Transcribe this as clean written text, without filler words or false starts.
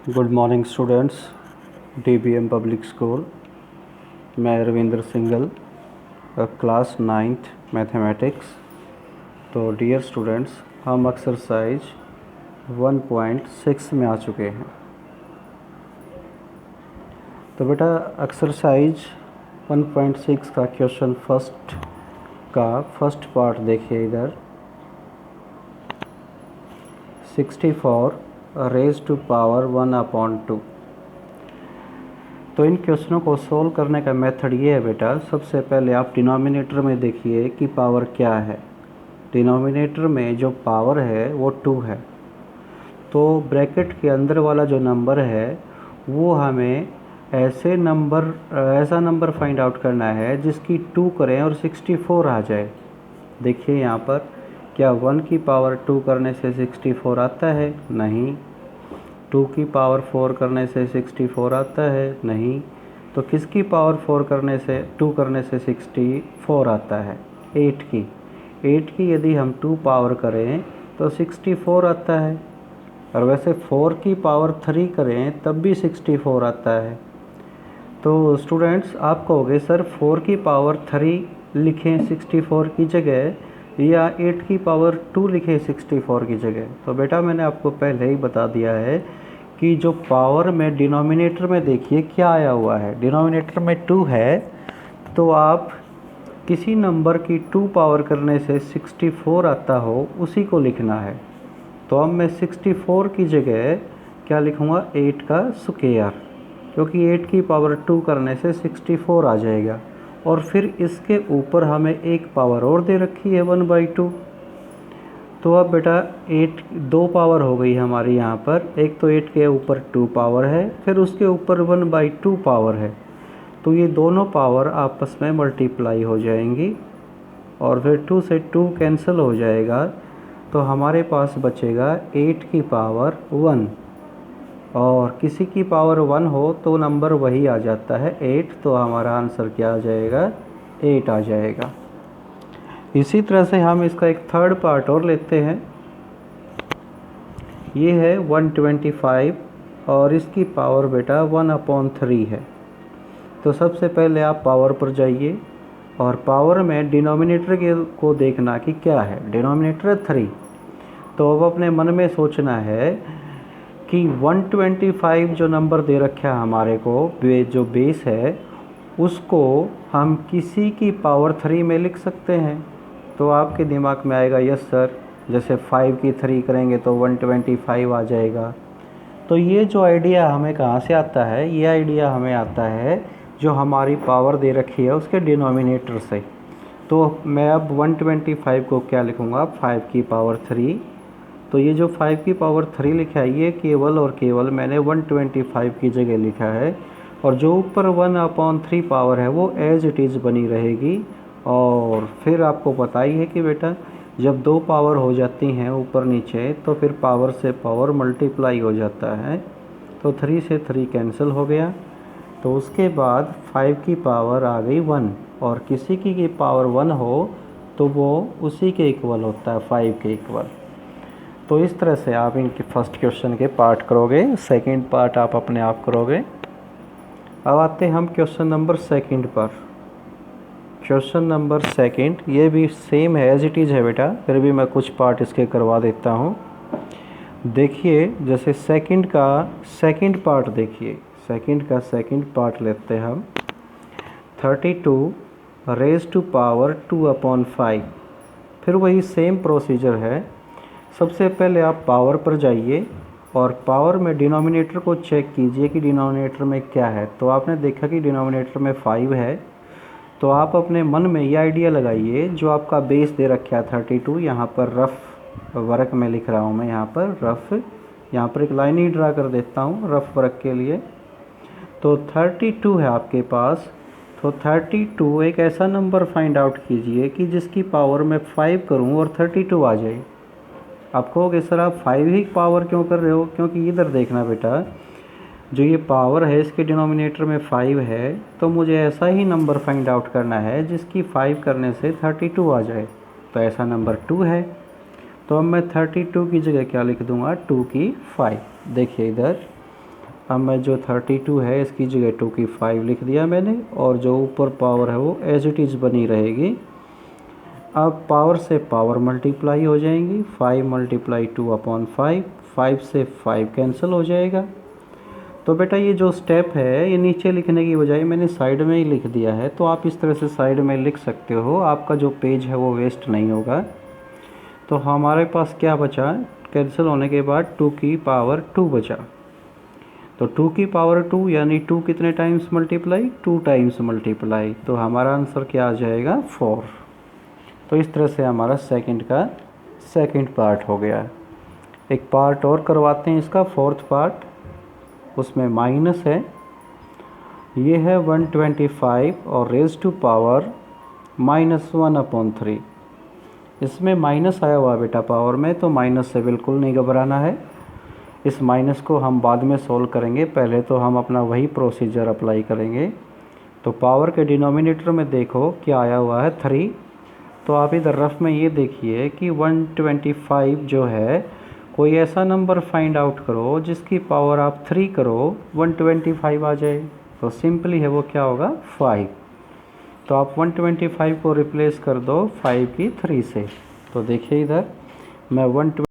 Good morning students, DBM public school. मैं Ravindra Singal, class 9th mathematics. तो dear students, हम exercise 1.6 में आ चुके हैं। तो बेटा एक्सरसाइज 1.6 का क्वेश्चन फर्स्ट पार्ट देखिए इधर। 64 रेज टू पावर 1/2। तो इन क्वेश्चनों को सोल्व करने का मेथड ये है बेटा। सबसे पहले आप डिनोमिनेटर में देखिए कि पावर क्या है। डिनोमिनेटर में जो पावर है वो 2 है। तो ब्रैकेट के अंदर वाला जो नंबर है वो हमें ऐसा नंबर फाइंड आउट करना है जिसकी 2 करें और 64 आ जाए। देखिए यहाँ पर, क्या 1 की पावर 2 करने से 64 आता है? नहीं। 2 की पावर 4 करने से 64 आता है? नहीं। तो किसकी पावर 2 करने से 64 आता है? 8 की। 8 की यदि हम 2 पावर करें तो 64 आता है। और वैसे 4 की पावर 3 करें तब भी 64 आता है। तो स्टूडेंट्स आप कहोगे सर 4 की पावर 3 लिखें 64 की जगह, या 8 की पावर 2 लिखें 64 की जगह। तो बेटा मैंने आपको पहले ही बता दिया है कि जो पावर में डिनोमिनेटर में देखिए क्या आया हुआ है। डिनोमिनेटर में 2 है, तो आप किसी नंबर की 2 पावर करने से 64 आता हो उसी को लिखना है। तो अब मैं 64 की जगह क्या लिखूँगा? 8 का स्क्वायर, क्योंकि 8 की पावर 2 करने से 64 आ जाएगा। और फिर इसके ऊपर हमें एक पावर और दे रखी है 1/2। तो अब बेटा 8 2 पावर हो गई हमारी यहाँ पर। एक तो 8 के ऊपर 2 पावर है, फिर उसके ऊपर 1/2 पावर है। तो ये दोनों पावर आपस में मल्टीप्लाई हो जाएंगी और फिर 2 से 2 कैंसिल हो जाएगा। तो हमारे पास बचेगा 8 की पावर 1। और किसी की पावर 1 हो तो नंबर वही आ जाता है 8। तो हमारा आंसर क्या आ जाएगा? 8 आ जाएगा। इसी तरह से हम इसका एक थर्ड पार्ट और लेते हैं। ये है 125 और इसकी पावर बेटा 1/3 है। तो सबसे पहले आप पावर पर जाइए और पावर में डिनोमिनेटर को देखना कि क्या है। डिनोमिनेटर 3। तो अब अपने मन में सोचना है कि 125 जो नंबर दे रखा है हमारे को, जो बेस है, उसको हम किसी की पावर 3 में लिख सकते हैं। तो आपके दिमाग में आएगा यस सर, जैसे 5 की 3 करेंगे तो 125 आ जाएगा। तो ये जो आइडिया हमें कहाँ से आता है? ये आइडिया हमें आता है जो हमारी पावर दे रखी है उसके डिनोमिनेटर से। तो मैं अब 125 को क्या लिखूँगा? 5 की पावर 3। तो ये जो 5 की पावर 3 लिखा है ये केवल और केवल मैंने 125 की जगह लिखा है। और जो ऊपर 1/3 पावर है वो एज इट इज़ बनी रहेगी। और फिर आपको पता ही है कि बेटा जब 2 पावर हो जाती हैं ऊपर नीचे तो फिर पावर से पावर मल्टीप्लाई हो जाता है। तो 3 से 3 कैंसिल हो गया। तो उसके बाद 5 की पावर आ गई 1। और किसी की पावर 1 हो तो वो उसी के इक्वल होता है, 5 के इक्वल। तो इस तरह से आप इनके फर्स्ट क्वेश्चन के पार्ट करोगे, सेकंड पार्ट आप अपने आप करोगे। अब आते हैं हम क्वेश्चन नंबर सेकंड पर। क्वेश्चन नंबर सेकंड ये भी सेम है, एज इट इज़ है बेटा, फिर भी मैं कुछ पार्ट इसके करवा देता हूँ। देखिए जैसे सेकंड का सेकंड पार्ट देखिए, सेकंड का सेकंड पार्ट लेते हैं हम। 32 रेज टू पावर 2/5। फिर वही सेम प्रोसीजर है। सबसे पहले आप पावर पर जाइए और पावर में डिनोमिनेटर को चेक कीजिए कि डिनोमिनेटर में क्या है। तो आपने देखा कि डिनोमिनेटर में 5 है। तो आप अपने मन में ये आइडिया लगाइए, जो आपका बेस दे रखा है 32, यहाँ पर रफ वर्क में लिख रहा हूँ मैं, यहाँ पर रफ, यहाँ पर एक लाइन ही ड्रा कर देता हूँ रफ वर्क के लिए। तो 32 है आपके पास। तो 32 एक ऐसा नंबर फाइंड आउट कीजिए कि जिसकी पावर मैं 5 करूँ और 32 आ जाए। आप कहोगे सर आप 5 ही पावर क्यों कर रहे हो? क्योंकि इधर देखना बेटा, जो ये पावर है इसके डिनोमिनेटर में 5 है, तो मुझे ऐसा ही नंबर फाइंड आउट करना है जिसकी 5 करने से 32 आ जाए। तो ऐसा नंबर 2 है। तो अब मैं 32 की जगह क्या लिख दूंगा? 2 की 5। देखिए इधर अब मैं जो 32 है इसकी जगह 2 की 5 लिख दिया मैंने, और जो ऊपर पावर है वो एज इट इज़ बनी रहेगी। अब पावर से पावर मल्टीप्लाई हो जाएंगी, 5 मल्टीप्लाई 2/5, 5 से 5 कैंसिल हो जाएगा। तो बेटा ये जो स्टेप है ये नीचे लिखने की बजाय मैंने साइड में ही लिख दिया है, तो आप इस तरह से साइड में लिख सकते हो, आपका जो पेज है वो वेस्ट नहीं होगा। तो हमारे पास क्या बचा, कैंसिल होने के बाद 2 की पावर 2 बचा। तो 2 की पावर 2 यानी 2 कितने टाइम्स मल्टीप्लाई, 2 टाइम्स मल्टीप्लाई, तो हमारा आंसर क्या आ जाएगा 4। तो इस तरह से हमारा सेकंड का सेकंड पार्ट हो गया। एक पार्ट और करवाते हैं इसका, फोर्थ पार्ट, उसमें माइनस है। ये है 125 और रेज़ टू पावर -1/3। इसमें माइनस आया हुआ बेटा पावर में, तो माइनस से बिल्कुल नहीं घबराना है। इस माइनस को हम बाद में सोल्व करेंगे, पहले तो हम अपना वही प्रोसीजर अप्लाई करेंगे। तो पावर के डिनोमिनेटर में देखो क्या आया हुआ है 3। तो आप इधर रफ में ये देखिए कि 125 जो है, कोई ऐसा नंबर फाइंड आउट करो जिसकी पावर आप 3 करो 125 आ जाए। तो सिंपली है वो क्या होगा 5। तो आप 125 को रिप्लेस कर दो 5 की 3 से। तो देखिए इधर मैं 1